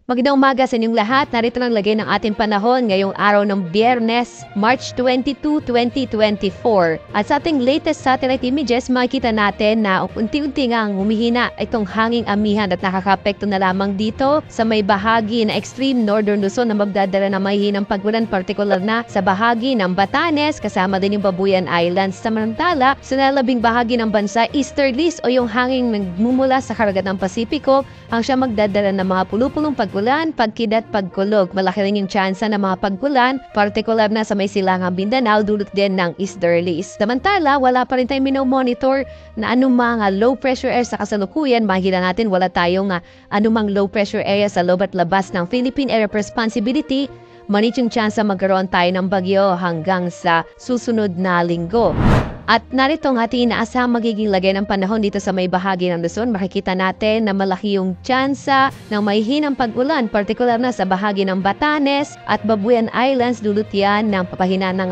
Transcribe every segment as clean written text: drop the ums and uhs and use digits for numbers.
Magandang umaga sa inyong lahat. Narito lang lagay ng ating panahon ngayong araw ng Biyernes, March 22, 2024. At sa ating latest satellite images, makikita natin na unti-unti ngang humihina itong hanging amihan at nakakapekto na lamang dito sa may bahagi na extreme northern Luzon na magdadala ng mahihinang pagulan, partikular na sa bahagi ng Batanes, kasama din yung Babuyan Islands. Samantala, sa nalabing bahagi ng bansa, easterlies o yung hanging nagmumula sa karagatan ng Pasipiko, ang siya magdadala ng mga pulupulong pagulan, pagkidlat, pagkulog. Malaki rin yung tsansa ng mga pagulan, partikular na sa may silangang Mindanao, dulot din ng easterlies. Samantala, wala pa rin tayong minomonitor na anumang low pressure area sa kasalukuyan. Makikita natin wala tayong anumang low pressure area sa loob at labas ng Philippine Area of Responsibility. Manit yung tsansa magkaroon tayo ng bagyo hanggang sa susunod na linggo. At narito ang ating inaasahang magiging lagay ng panahon dito sa may bahagi ng Luzon. Makikita natin na malaki yung tsansa ng mahihinang pag-ulan, partikular na sa bahagi ng Batanes at Babuyan Islands. Dulot yan ng papahina ng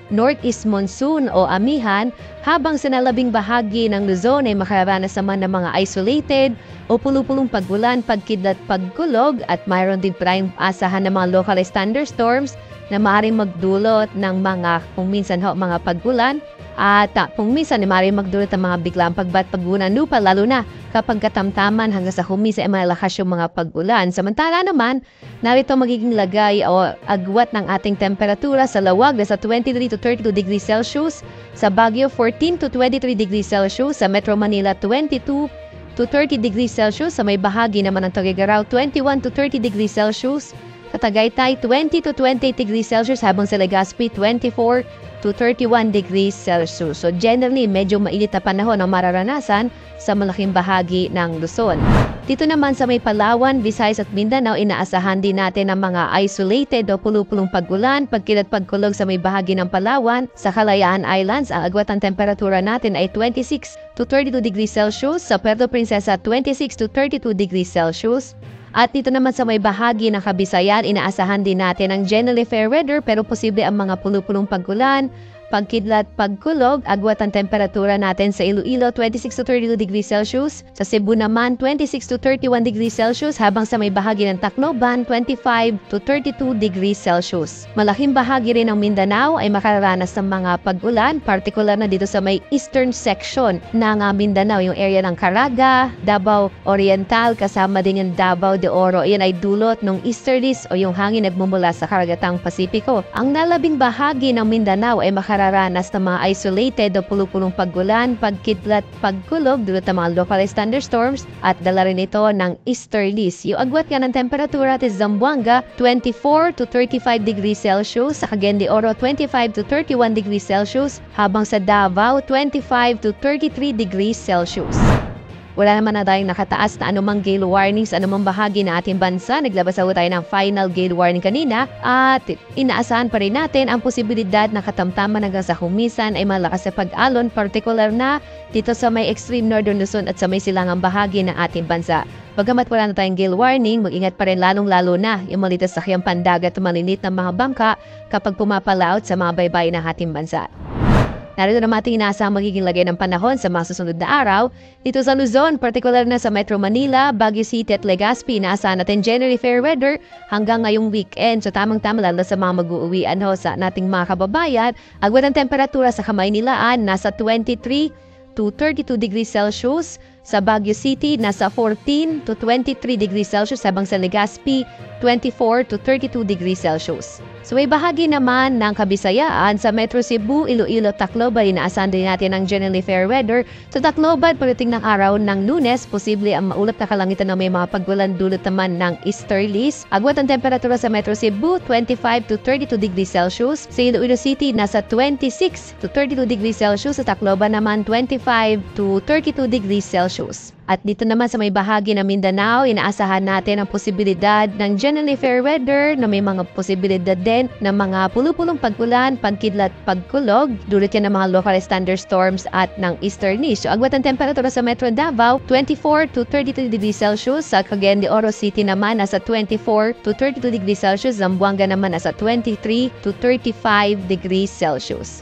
northeast monsoon o amihan, habang sa nalabing bahagi ng Luzon ay makararanas naman ng mga isolated o pulupulong pagulan, pagkidlat, pagkulog, at mayroon din tayong asahan ng mga localized thunderstorms na maaaring magdulot ng mga kung minsan mga pagulan. At kung minsan maaaring magdulot ng mga biglang pagbat-pagunan lupa, lalo na kapag katamtaman hanggang sa humisa ay malakas yung mga pag-ulan. Samantala naman, narito magiging lagay o agwat ng ating temperatura sa lawag na sa 23 to 32 degrees Celsius, sa Baguio 14 to 23 degrees Celsius, sa Metro Manila 22 to 30 degrees Celsius, sa may bahagi naman ng Tuguegarao 21 to 30 degrees Celsius, sa Tagaytay 20 to 28 degrees Celsius, habang sa Legazpi 24 to 31 degrees Celsius. So generally, medyo mainit na panahon ang mararanasan sa malaking bahagi ng Luzon. Dito naman sa may Palawan, Visayas at Mindanao, inaasahan din natin ang mga isolated o pulupulong pagulan, pagkilat, pagkulog sa may bahagi ng Palawan. Sa Kalayaan Islands, ang agwat ng temperatura natin ay 26 to 32 degrees Celsius, sa Puerto Princesa 26 to 32 degrees Celsius. At dito naman sa may bahagi ng Kabisayan, inaasahan din natin ang generally fair weather pero posible ang mga pulupulong pagulan, pagkidlat, pagkulog. Agwat ang temperatura natin sa Iloilo 26 to 32 degrees Celsius, sa Cebu naman 26 to 31 degrees Celsius, habang sa may bahagi ng Tacloban 25 to 32 degrees Celsius. Malaking bahagi rin ng Mindanao ay makararanas ng mga pag-ulan, partikular na dito sa may eastern section ng Mindanao, yung area ng Caraga, Davao Oriental, kasama din yung Davao de Oro. Iyan ay dulot ng easterlies o yung hangin nagmumula sa karagatang Pasipiko. Ang nalabing bahagi ng Mindanao ay makararanas ng mga isolated o pulupulong pagulan, pagkidlat, pagkulog, dulot ng mga localized thunderstorms, at dala rin ito ng easterlies. Yung agwat nga ng temperatura at Zamboanga 24 to 35 degrees Celsius, sa Cagayan de Oro 25 to 31 degrees Celsius, habang sa Davao 25 to 33 degrees Celsius. Wala naman na tayong nakataas na anumang gale warnings sa anumang bahagi na ating bansa. Naglabas tayo ng final gale warning kanina, at inaasahan pa rin natin ang posibilidad na katamtaman hanggang sa humisan ay malakas sa pag-alon, partikular na dito sa may extreme northern Luzon at sa may silangang bahagi ng ating bansa. Bagamat wala na tayong gale warning, mag-ingat pa rin lalong-lalo na yung maliit sa sakyang pandagat at malilit ng mga bangka kapag pumapalaot sa mga baybay ng ating bansa. Narito naman ating inaasahang magiging lagay ng panahon sa mga susunod na araw. Dito sa Luzon, partikular na sa Metro Manila, Baguio City at Legazpi, inaasahan natin generally fair weather hanggang ngayong weekend. So tamang-tama lalo sa mga mag-uuwian sa nating mga kababayan. Agwat ng temperatura sa Kamaynilaan, nasa 23 to 32 degrees Celsius. Sa Baguio City, nasa 14 to 23 degrees Celsius, habang sa Legazpi, 24 to 32 degrees Celsius. So may bahagi naman ng Kabisayaan, sa Metro Cebu, Iloilo, Tacloban, inaasahan din natin ang generally fair weather. Sa Tacloban, pagdating ng araw ng Lunes, posible ang maulap na kalangitan na may mga pagulan, dulot naman ng easterlies. Agwat ang temperatura sa Metro Cebu, 25 to 32 degrees Celsius. Sa Iloilo City, nasa 26 to 32 degrees Celsius. Sa Tacloban naman, 25 to 32 degrees Celsius. At dito naman sa may bahagi ng Mindanao, inaasahan natin ang posibilidad ng generally fair weather na may mga posibilidad din ng mga pulupulong pag-ulan, pagkidlat, pagkulog, dulot yan ng mga localized thunderstorms at ng easterlies. So agwat ang temperatura sa Metro Davao, 24 to 32 degrees Celsius. Sa Cagayan de Oro City naman, nasa 24 to 32 degrees Celsius. Zamboanga naman, nasa 23 to 35 degrees Celsius.